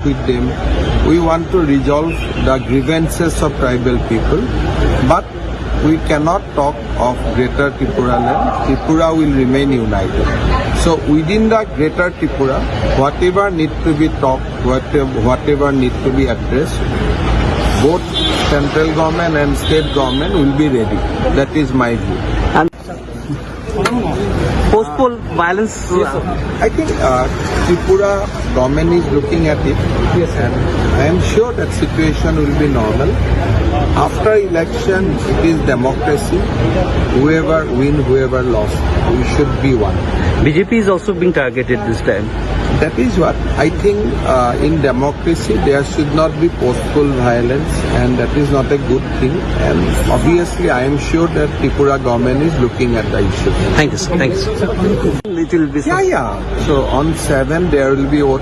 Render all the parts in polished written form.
with them. We want to resolve the grievances of tribal people, but we cannot talk of Greater Tripura land. Tripura will remain united. So within the Greater Tripura, whatever need to be talked, whatever need to be addressed, both central government and state government will be ready. That is my view. And post-poll violence. I think Tripura government is looking at it. Yes, and I am sure that situation will be normal. After election, it is democracy. Whoever win, whoever lost, we should be one. BJP is also being targeted this time. That is what I think. In democracy, there should not be post-poll violence, and that is not a good thing. And obviously, I am sure that Tripura government is looking at the issue. Thank you, sir. Thank you, sir. Little bit. Yeah. So on 7 there will be vote.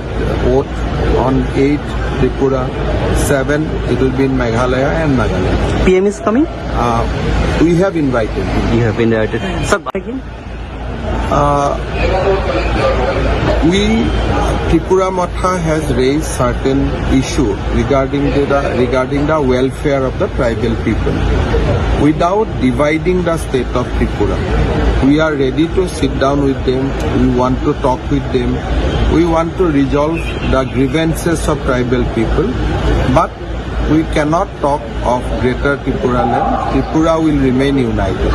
On 8 Tripura, 7 it will be in Meghalaya and Nagaland. PM is coming. We have invited. You have been invited. Sir, again. Tripura Matha has raised certain issue regarding the welfare of the tribal people. Without dividing the state of Tripura, we are ready to sit down with them. We want to talk with them. We want to resolve the grievances of tribal people, but we cannot talk of Greater Tripura land. Tripura will remain united.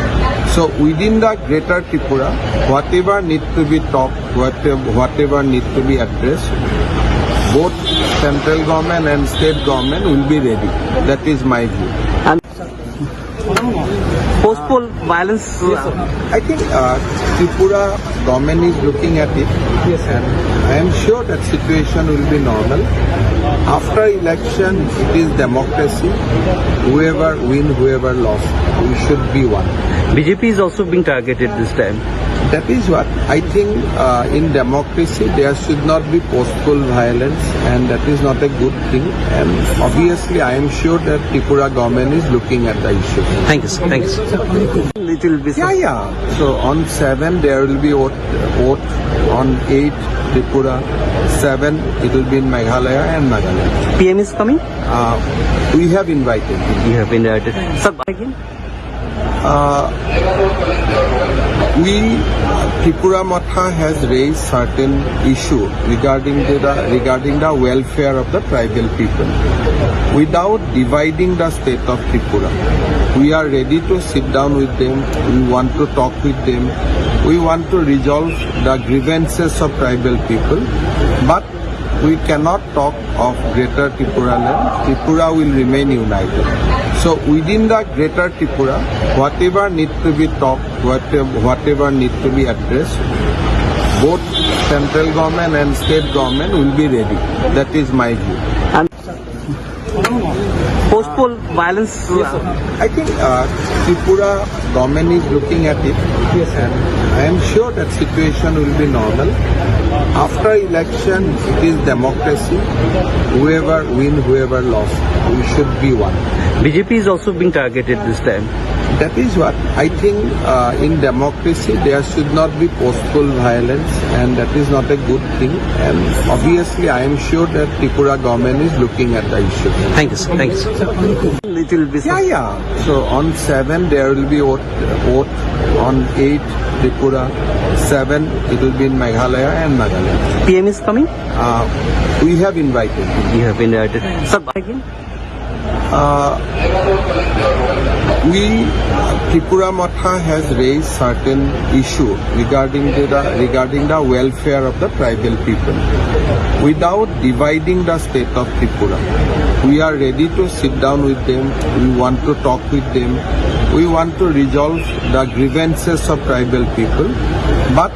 So within the Greater Tripura, whatever need to be talked, whatever need to be addressed, both central government and state government will be ready. That is my view. And post-poll violence. I think Tripura government is looking at it. Yes, and I am sure that situation will be normal. After election, it is democracy. Whoever win, whoever lost, we should be one. BJP is also being targeted this time. That is what I think. In democracy, there should not be post-poll violence, and that is not a good thing. And obviously, I am sure that Tripura government is looking at the issue. Thank you, sir. Thank you, sir. Little bit. Yeah. So on 7 there will be vote. On 8 Tripura, 7 it will be in Meghalaya and Nagaland. PM is coming. We have invited. You have been invited. Sir, again. Tripura Matha has raised certain issue regarding the welfare of the tribal people. Without dividing the state of Tripura, we are ready to sit down with them. We want to talk with them. We want to resolve the grievances of tribal people, but we cannot talk of Greater Tripura land. Tripura will remain united. So within the Greater Tripura, whatever need to be talked, whatever need to be addressed, both central government and state government will be ready. That is my view. And post-poll violence. I think Tripura government is looking at it. Yes, and I am sure that situation will be normal. After election, it is democracy. Whoever win, whoever lost, we should be one. BJP is also being targeted this time. That is what I think. In democracy, there should not be post-poll violence, and that is not a good thing. And obviously, I am sure that Tripura government is looking at the issue. Thank you, sir. Thank you, sir. Little bit. Yeah. So on 7 there will be vote. On 8 Tripura, 7 it will be in Meghalaya and Nagaland. PM is coming. We have invited. You have been invited. Sir, again. Tripura Matha has raised certain issue regarding the welfare of the tribal people. Without dividing the state of Tripura, we are ready to sit down with them. We want to talk with them. We want to resolve the grievances of tribal people, but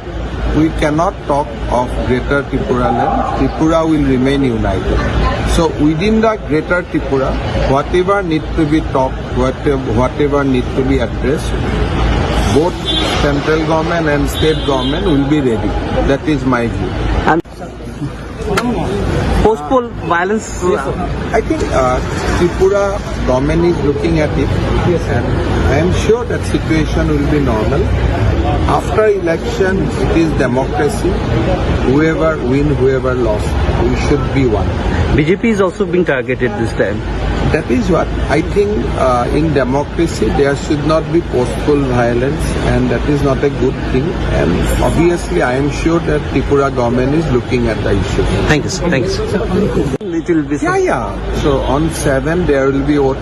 we cannot talk of Greater Tripura land. Tripura will remain united. So within the Greater Tripura, whatever need to be talked, whatever need to be addressed, both central government and state government will be ready. That is my view. And post-poll violence. I think Tripura government is looking at it. Yes, and I am sure that situation will be normal. After election, it is democracy. Whoever win, whoever lost, we should be one. BJP is also being targeted this time. That is what I think. In democracy, there should not be postpol violence, and that is not a good thing. And obviously, I am sure that Tripura government is looking at the issue. Thank you, sir. Thank you, sir. It will be. Yeah. So on 7 there will be oath.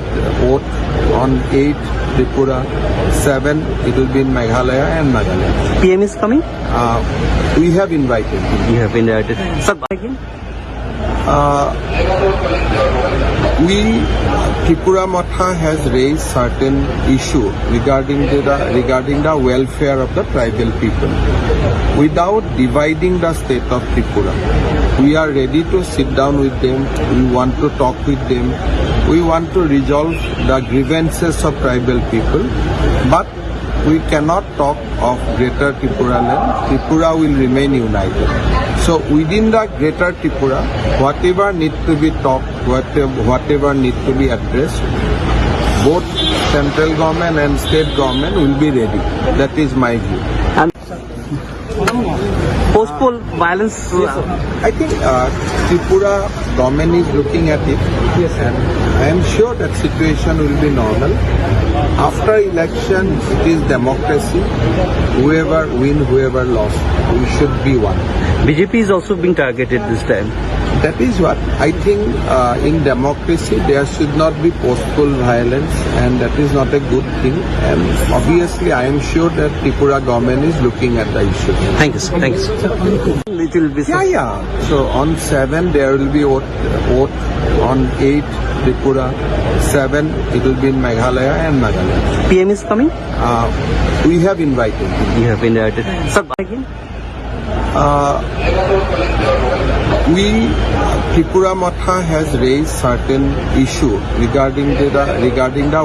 On 8 Tripura, 7 it will be in Meghalaya and Nagaland. PM is coming. We have invited him. You have been invited. Sir, again. Tripura Matha has raised certain issue regarding the welfare of the tribal people. Without dividing the state of Tripura, we are ready to sit down with them. We want to talk with them. We want to resolve the grievances of tribal people, but we cannot talk of Greater Tripura land. Tripura will remain united. So within the Greater Tripura, whatever need to be talked, whatever need to be addressed, both central government and state government will be ready. That is my view. And postpone violence. I think Tripura government is looking at it. Yes, and I am sure that situation will be normal. After election, it is democracy. Whoever win, whoever lost, we should be one. BJP is also being targeted this time. That is what I think. In democracy, there should not be postpol violence, and that is not a good thing. And obviously, I am sure that Tripura government is looking at the issue. Thank you, sir. Thank you, sir. It will be. Yeah. So on 7 there will be oath. On 8 Tripura, 7 it will be in Meghalaya and Nagaland. PM is coming. We have invited him. You have been invited. Sir, again. Tripura Matha has raised certain issue regarding the